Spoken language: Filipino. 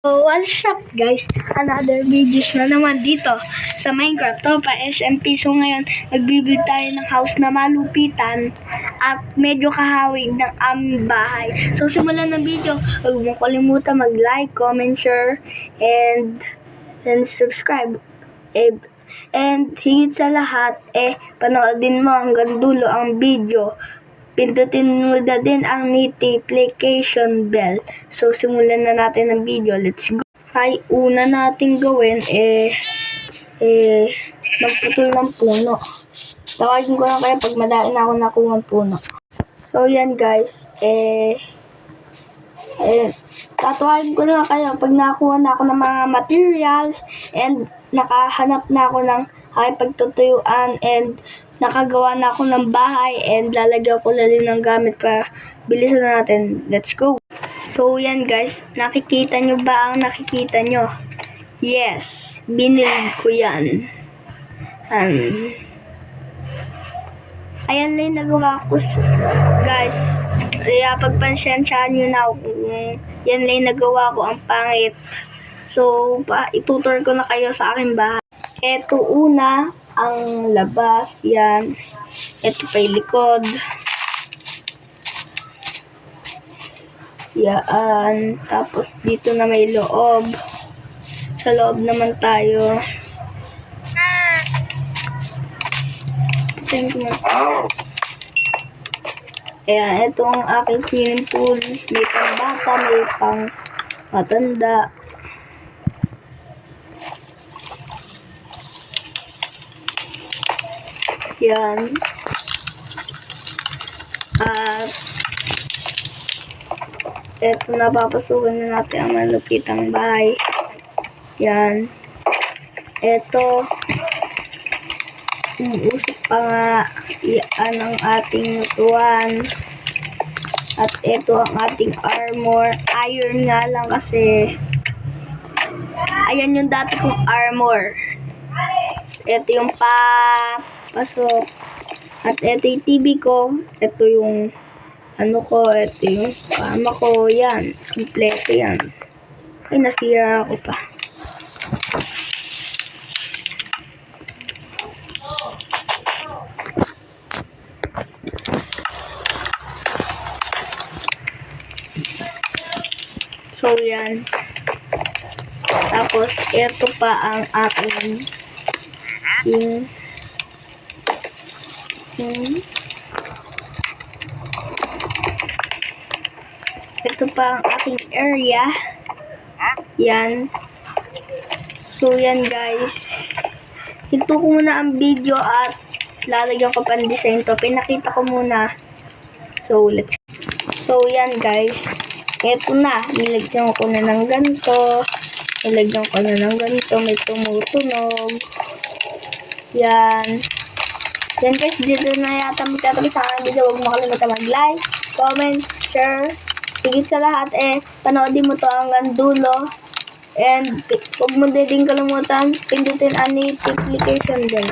What's up guys? Another videos na naman dito sa Minecraft to pa SMP. So ngayon, magbibuild tayo ng house na malupitan at medyo kahawig ng aming bahay. So simulan ng video, huwag mong kalimutan mag-like, comment, share, and subscribe. And higit sa lahat, panoodin mo hanggang dulo ang video. Pindutin mo na din ang notification bell. So, simulan na natin ang video. Let's go. Ay, una natin gawin, magputol ng puno. Tawagin ko na kaya pag madali na ako nakuha ng puno. So, yan guys. Tatawagan ko na kayo pag nakakuha na ako ng mga materials and nakahanap na ako ng aking pagtutuyuan and nakagawa na ako ng bahay and lalagyan ko na din ng gamit para bilisan natin. Let's go! So yan guys, nakikita nyo ba ang nakikita nyo? Yes, binili ko yan. Ayan lang yung nagawa ko guys. Kaya pagpansyansyahan nyo na kung yan lang yung nagawa ko, ang pangit. So, itutur ko na kayo sa aking bahay. Ito una, ang labas, yan. Ito pa yung likod. Yan. Tapos dito na may loob. Sa loob naman tayo. Ayan, ito ang aking swimming pool. May pang bata, may pang matanda. Yan. At eto na, papasukin na natin ang malupitang bahay. Yan. Eto, umuusok pa nga yan ang ating lutuan. At eto ang ating armor. Iron nga lang kasi ayan yung dati kong armor. Ito yung pasok. At ito yung TV ko. Ito yung ano ko. Ito yung kama ko. Yan. Kompleto yan. Ay, nasira ako pa. So, yan. Tapos, ito pa ang aking ito pa ang aking area. Yan. So, yan guys. Hinto ko muna ang video at lalagyan ko pa ng design to. Pinakita ko muna. So, yan guys. Eto na. Nilagyan ko na ng ganito. Nilagyan ko na ng ganito. May tumutunog. Yan. Yan guys. Dito na yata magtatapos sa aking video. Huwag mo kalimutan mag-like, comment, share. Higit sa lahat, panoodin mo to hanggang dulo. And huwag mo din kalimutan pindutin ang notification bell.